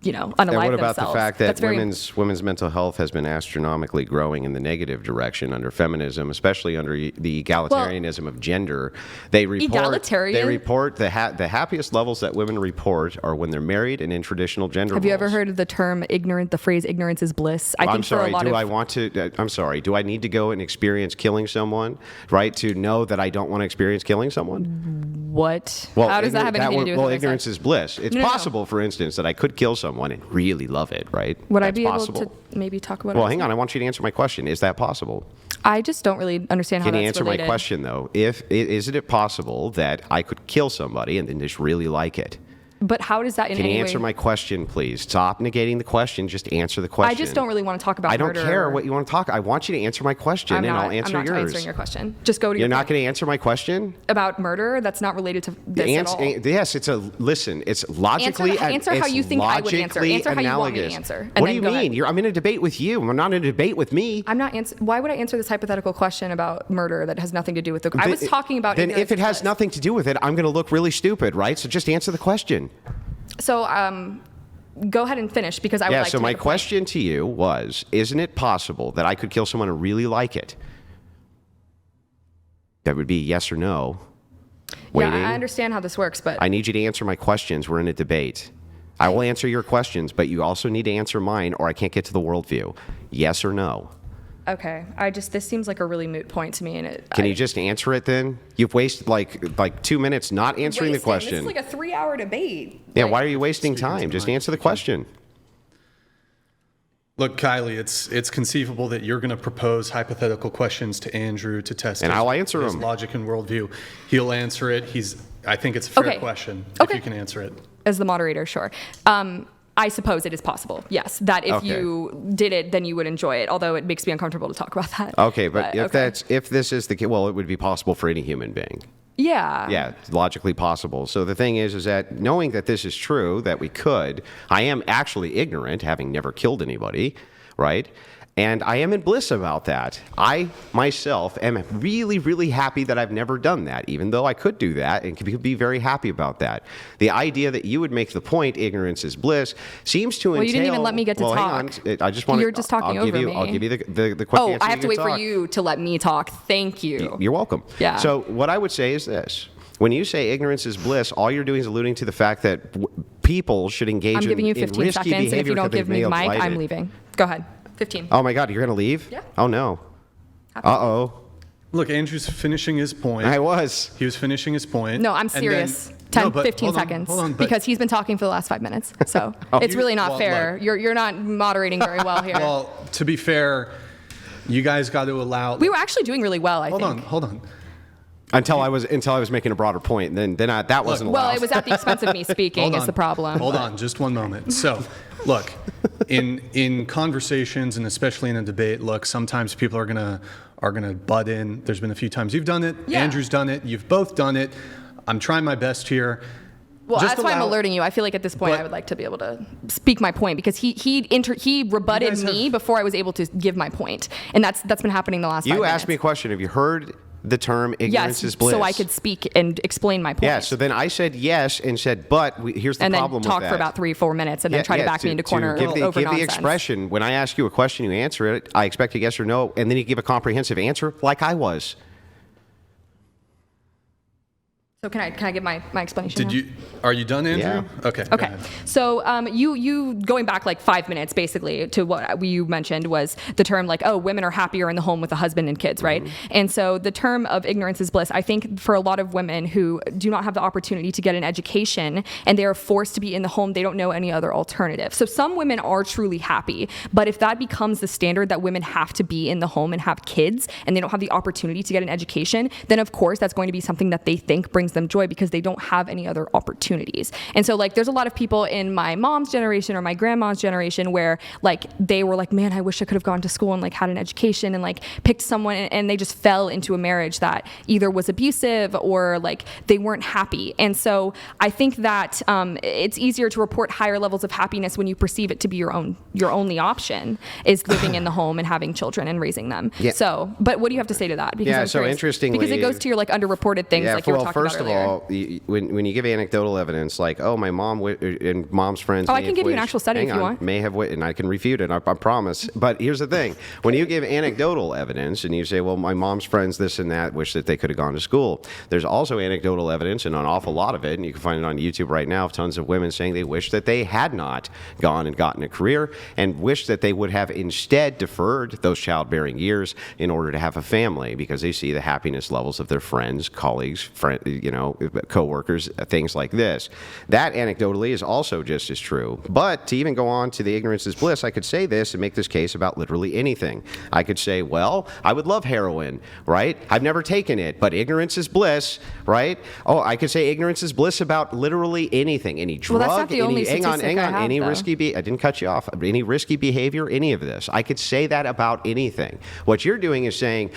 unalive And what about themselves. the fact that That's very women's mental health has been astronomically growing in the negative direction under feminism, especially under the egalitarianism of gender? They report the happiest levels that women report are when they're married and in traditional gender roles. Have you ever heard of the term the phrase ignorance is bliss? I'm sorry, do I need to go and experience killing someone, right, to know that I don't want to experience killing someone? What? Well, how does that have anything to do with what I said? Ignorance is bliss. It's possible, for instance, that I could kill someone and really love it, right? Would I be able to maybe talk about it? Well, hang on. I want you to answer my question. Is that possible? I just don't really understand how that's related. Can you answer my question, though? Isn't it possible that I could kill somebody and then just really like it? But how does that in any way... Can you answer my question, please? Stop negating the question. Just answer the question. I just don't really want to talk about murder. I don't care what you want to talk. I want you to answer my question, I'll answer yours. I'm not answering your question. Just go to your You're not going to answer my question? About murder? That's not related to this at all. Yes, it's logically... Answer how you think I would answer. Answer how you want me to answer. What do you mean? I'm in a debate with you. I'm not in a debate with me. I'm not Why would I answer this hypothetical question about murder that has nothing to do with the... I was talking about... Then if it has nothing to do with it, I'm going to look really stupid, right? So just answer the question. So go ahead and finish because I would like to... So my question to you was, isn't it possible that I could kill someone and really like it? That would be yes or no. Waiting. Yeah, I understand how this works, but... I need you to answer my questions. We're in a debate. I will answer your questions, but you also need to answer mine or I can't get to the worldview. Yes or no? Okay. This seems like a really moot point to me. And Can you just answer it then? You've wasted like 2 minutes not answering the question. This is like a 3-hour debate. Yeah, why are you wasting time? Just answer the question. Look, Kylie, it's conceivable that you're going to propose hypothetical questions to Andrew to test I'll answer his them. Logic and worldview. He'll answer it. I think it's a fair question if you can answer it. As the moderator, sure. I suppose it is possible, yes, that if you did it, then you would enjoy it, although it makes me uncomfortable to talk about that. Okay, but if this is the case, well, it would be possible for any human being. Yeah. Yeah, logically possible. So the thing is that knowing that this is true, that we could, I am actually ignorant, having never killed anybody, right? And I am in bliss about that. I, myself, am really, really happy that I've never done that, even though I could do that and could be very happy about that. The idea that you would make the point, ignorance is bliss, seems to entail... Well, you didn't even let me get to talk. Hang on. I just want to... You're just talking over me. I'll give you the quick answer. Oh, I have to wait for you to let me talk. Thank you. You're welcome. Yeah. So what I would say is this. When you say ignorance is bliss, all you're doing is alluding to the fact that people should engage in risky behavior. I'm giving you 15 seconds, and if you don't give me the mic, I'm leaving. Go ahead. 15. Oh my God, you're going to leave? Yeah. Oh no. Uh-oh. Look, Andrew's finishing his point. I was. He was finishing his point. No, I'm serious. 15 seconds. Hold on, because he's been talking for the last 5 minutes. So it's really not fair. You're not moderating very well here. Well, to be fair, you guys got to allow... We were actually doing really well, I think. Hold on. Until I was making a broader point, then that wasn't allowed. Well, it was at the expense of me speaking is the problem. Hold on, just one moment. So, look, in conversations and especially in a debate, look, sometimes people are gonna butt in. There's been a few times you've done it. Yeah. Andrew's done it. You've both done it. I'm trying my best here. Well, that's why I'm alerting you. I feel like at this point I would like to be able to speak my point because he rebutted me before I was able to give my point, and that's been happening the last 5 minutes. You asked me a question. Have you heard the term ignorance is bliss? So I could speak and explain my point. Yeah, so then I said yes and said, but here's the problem with that. And then talk for about 3-4 minutes and then try to back me into corner over nonsense. Give the expression. When I ask you a question, you answer it. I expect a yes or no, and then you give a comprehensive answer like I was. So can I give my explanation? Are you done, Andrew? Yeah. Okay. So you going back like 5 minutes basically to what you mentioned was the term like, oh, women are happier in the home with a husband and kids, right? Mm-hmm. And so the term of ignorance is bliss, I think for a lot of women who do not have the opportunity to get an education and they are forced to be in the home, they don't know any other alternative. So some women are truly happy, but if that becomes the standard that women have to be in the home and have kids and they don't have the opportunity to get an education, then of course that's going to be something that they think brings them joy because they don't have any other opportunities. And so like there's a lot of people in my mom's generation or my grandma's generation where like they were like, man, I wish I could have gone to school and like had an education and like picked someone, and they just fell into a marriage that either was abusive or like they weren't happy. And so I think that it's easier to report higher levels of happiness when you perceive it to be your only option is living in the home and having children and raising them. Yeah. So, but what do you have to say to that? Because so interestingly, because it goes to your like underreported things like you were talking about earlier. of all, when you give anecdotal evidence like, oh, my mom and mom's friends. Oh, I can give you an actual study if you want. May have and I can refute it. I promise. But here's the thing: when you give anecdotal evidence and you say, well, my mom's friends, this and that, wish that they could have gone to school. There's also anecdotal evidence, and an awful lot of it, and you can find it on YouTube right now, of tons of women saying they wish that they had not gone and gotten a career, and wish that they would have instead deferred those childbearing years in order to have a family, because they see the happiness levels of their friends, colleagues, coworkers, things like this. That anecdotally is also just as true. But to even go on to the ignorance is bliss, I could say this and make this case about literally anything. I could say, well, I would love heroin, right? I've never taken it, but ignorance is bliss, right? Oh, I could say ignorance is bliss about literally anything, any drug, well, that's not the only hang on, any though. risky, I didn't cut you off, any risky behavior, any of this. I could say that about anything. What you're doing is saying,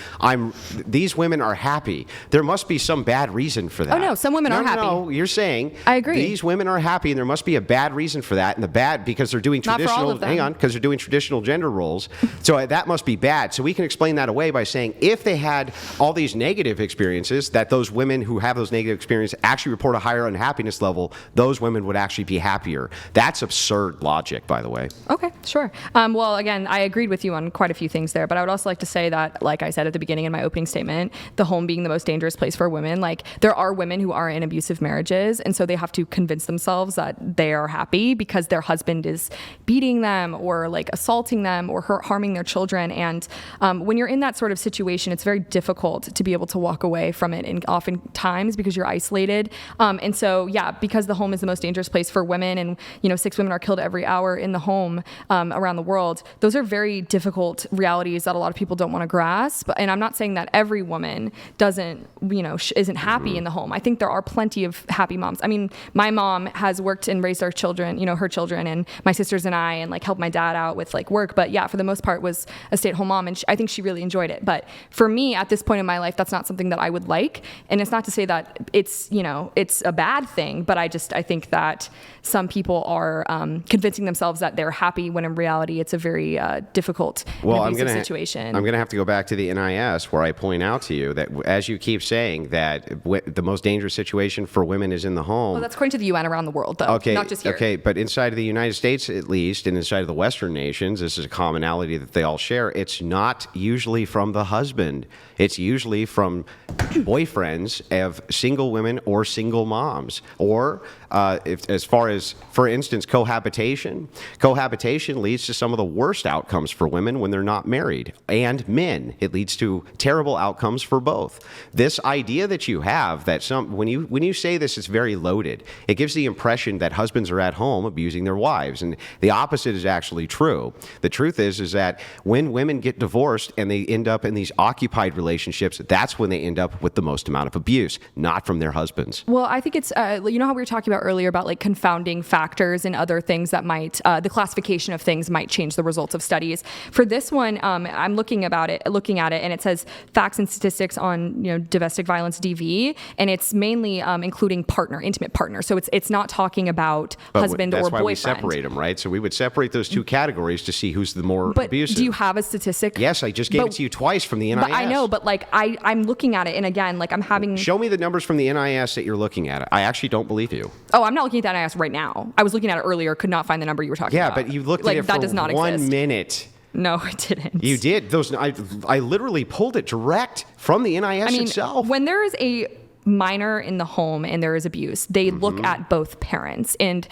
these women are happy. There must be some bad reason for that. Oh, no, some women are happy. No, you're saying, I agree. These women are happy, and there must be a bad reason for that, and the bad, because they're doing Not for all traditional, of them. hang on, because they're doing traditional gender roles. So that must be bad. So we can explain that away by saying, if they had all these negative experiences, that those women who have those negative experiences actually report a higher unhappiness level, those women would actually be happier. That's absurd logic, by the way. Okay, sure. Well, again, I agreed with you on quite a few things there, but I would also like to say that, like I said at the beginning in my opening statement, the home being the most dangerous place for women, like there are women who are in abusive marriages, and so they have to convince themselves that they are happy because their husband is beating them or like assaulting them or harming their children. And when you're in that sort of situation, it's very difficult to be able to walk away from it, and oftentimes because you're isolated. And so, yeah, because the home is the most dangerous place for women, and 6 women are killed every hour in the home around the world. Those are very difficult realities that a lot of people don't want to grasp. And I'm not saying that every woman doesn't, isn't happy in the home. I think there are plenty of happy moms. I mean, my mom has worked and raised our children, her children, and my sisters and I, and like helped my dad out with like work. But yeah, for the most part was a stay-at-home mom, and I think she really enjoyed it. But for me, at this point in my life, that's not something that I would like. And it's not to say that it's, it's a bad thing, but I think that some people are convincing themselves that they're happy when in reality it's a very difficult situation. I'm going to have to go back to the NIS, where I point out to you that as you keep saying that the most dangerous situation for women is in the home. Well, that's according to the UN around the world, though, not just here. Okay, but inside of the United States, at least, and inside of the Western nations, this is a commonality that they all share. It's not usually from the husband. It's usually from boyfriends of single women or single moms, or as far as, for instance, cohabitation. Cohabitation leads to some of the worst outcomes for women when they're not married, and men. It leads to terrible outcomes for both. This idea that you have that when you say this, it's very loaded. It gives the impression that husbands are at home abusing their wives, and the opposite is actually true. The truth is that when women get divorced and they end up in these occupied relationships, that's when they end up with the most amount of abuse, not from their husbands. Well, I think it's, how we were talking about earlier about like confounding factors and other things that might, the classification of things might change the results of studies. For this one, I'm looking at it, and it says facts and statistics on, domestic violence DV, and it's mainly including intimate partner. So it's not talking about husband or boyfriend. That's why we separate them, right? So we would separate those two categories to see who's the more abusive. Do you have a statistic? Yes, I just gave it to you twice from the NIS. But I know, but like I'm looking at it, and again, like I'm having. Show me the numbers from the NIS that you're looking at. I actually don't believe you. Oh, I'm not looking at that NIS right now. I was looking at it earlier, could not find the number you were talking about. Yeah, but you looked like, at it that for does not 1 exist. minute. No, I didn't. You did. I literally pulled it direct from the NIS itself. When there is a minor in the home and there is abuse, they look at both parents. And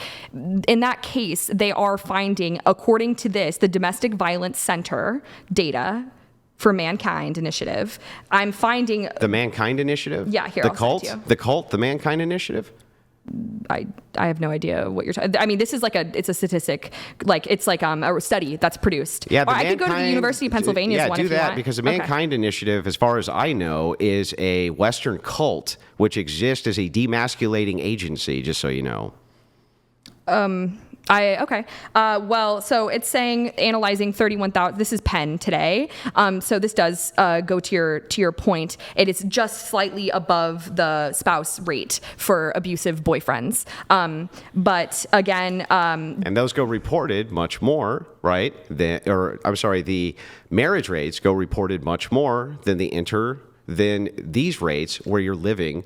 in that case, they are finding, according to this, the Domestic Violence Center data for Mankind Initiative, I'm finding... The Mankind Initiative? Yeah, here, I'll send it to you. The cult, the Mankind Initiative? I have no idea what you're talking. I mean, this is it's a statistic, it's like a study that's produced. Yeah, I could go to the University of Pennsylvania's one. Yeah, do if you that want. because the Mankind Initiative, as far as I know, is a Western cult which exists as a demasculating agency. Just so you know. So it's saying analyzing 31,000. This is Penn today. So this does go to your point. It is just slightly above the spouse rate for abusive boyfriends. But again, and those go reported much more, right? The marriage rates go reported much more than the than these rates where you're living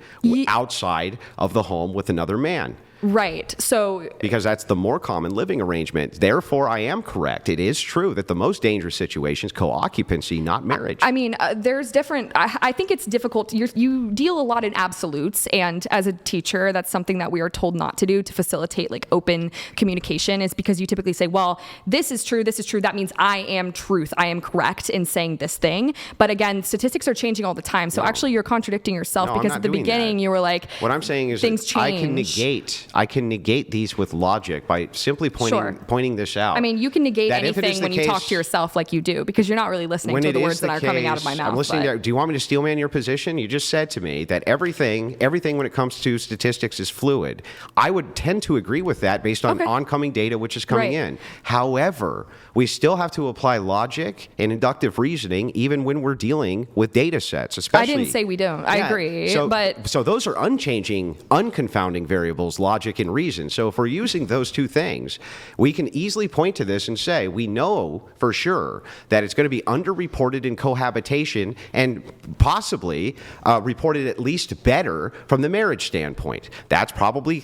outside of the home with another man. Right. So because that's the more common living arrangement. Therefore, I am correct. It is true that the most dangerous situations co-occupancy, not marriage. I mean, there's different. I think it's difficult. You deal a lot in absolutes, and as a teacher, that's something that we are told not to do to facilitate like open communication. Is because you typically say, "Well, this is true. This is true. That means I am truth. I am correct in saying this thing." But again, statistics are changing all the time. So actually, you're contradicting yourself because at the beginning you were like, "What I'm saying is things change. I can negate these with logic by simply pointing this out." I mean, you can negate anything when you talk to yourself like you do, because you're not really listening to the words that are coming out of my mouth. I'm listening do you want me to steelman your position? You just said to me that everything when it comes to statistics is fluid. I would tend to agree with that based on oncoming data which is coming in. However, we still have to apply logic and inductive reasoning even when we're dealing with data sets, especially. I didn't say we don't. I agree. So those are unchanging, unconfounding variables, logic and reason. So if we're using those two things, we can easily point to this and say, we know for sure that it's going to be underreported in cohabitation and possibly reported at least better from the marriage standpoint. That's probably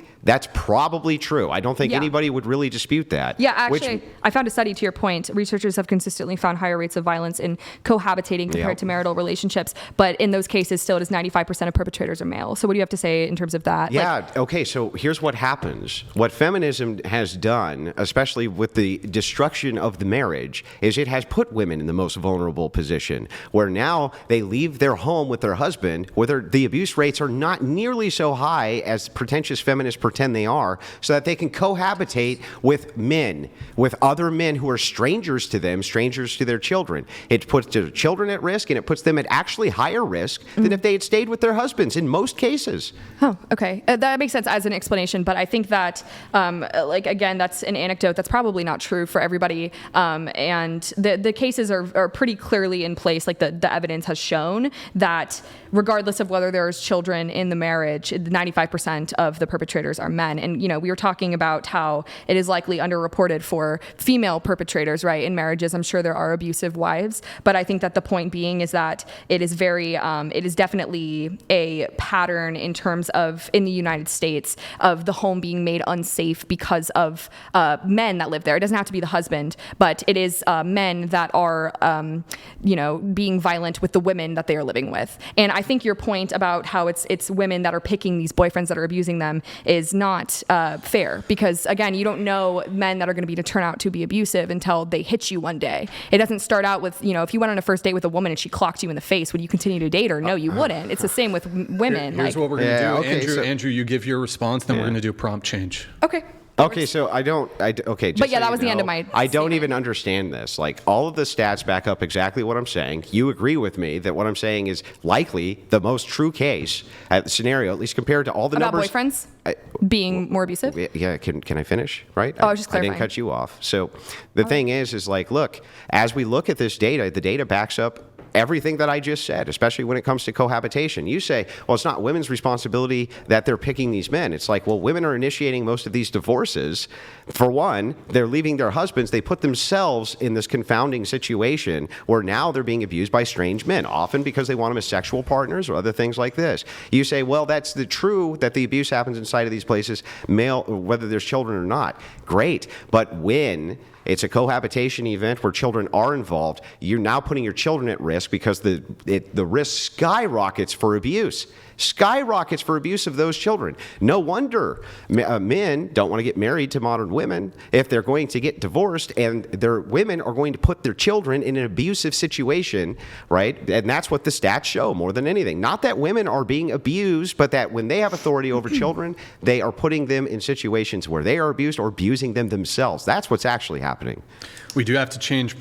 true. I don't think anybody would really dispute that. Yeah, actually, I found a study to your point. Researchers have consistently found higher rates of violence in cohabitating compared to marital relationships. But in those cases, still, it is 95% of perpetrators are male. So what do you have to say in terms of that? Yeah, okay, so here's what happens. What feminism has done, especially with the destruction of the marriage, is it has put women in the most vulnerable position, where now they leave their home with their husband, where the abuse rates are not nearly so high as pretentious feminists pretend they are, so that they can cohabitate with men, with other men who are strangers to them, strangers to their children. It puts their children at risk, and it puts them at actually higher risk than if they had stayed with their husbands in most cases. Oh, okay. That makes sense as an explanation, but I think that, again, that's an anecdote that's probably not true for everybody, and the cases are pretty clearly in place. Like the evidence has shown that regardless of whether there's children in the marriage, 95% of the perpetrators are men. And, we were talking about how it is likely underreported for female perpetrators, right, in marriages. I'm sure there are abusive wives, but I think that the point being is that it is definitely a pattern in terms of, in the United States, of the home being made unsafe because of men that live there. It doesn't have to be the husband, but it is men that are, being violent with the women that they are living with. And I think your point about how it's women that are picking these boyfriends that are abusing them is not fair, because again, you don't know men that are going to turn out to be abusive until they hit you one day. It doesn't start out with, if you went on a first date with a woman and she clocked you in the face, would you continue to date her? No, you wouldn't. It's the same with women. Here's what we're going to do. Andrew, you give your response, then we're going to do prompt change. Okay. Okay, so that was the end of my I don't even understand this. Like, all of the stats back up exactly what I'm saying. You agree with me that what I'm saying is likely the most true case scenario, at least compared to all the numbers. About boyfriends being more abusive? Yeah, can I finish? Right? Oh, I was just clarifying. I didn't cut you off. So the thing is like, look, as we look at this data, the data backs up everything that I just said, especially when it comes to cohabitation. You say, well, it's not women's responsibility that they're picking these men. It's like, well, women are initiating most of these divorces. For one, they're leaving their husbands. They put themselves in this confounding situation where now they're being abused by strange men, often because they want them as sexual partners or other things like this. You say, well, that's true that the abuse happens inside of these places, male, whether there's children or not. Great. But when it's a cohabitation event where children are involved, you're now putting your children at risk because the risk skyrockets for abuse. Skyrockets for abuse of those children. No wonder men don't want to get married to modern women if they're going to get divorced, and their women are going to put their children in an abusive situation, right? And that's what the stats show more than anything. Not that women are being abused, but that when they have authority over children, they are putting them in situations where they are abused or abusing them themselves. That's what's actually happening. We do have to change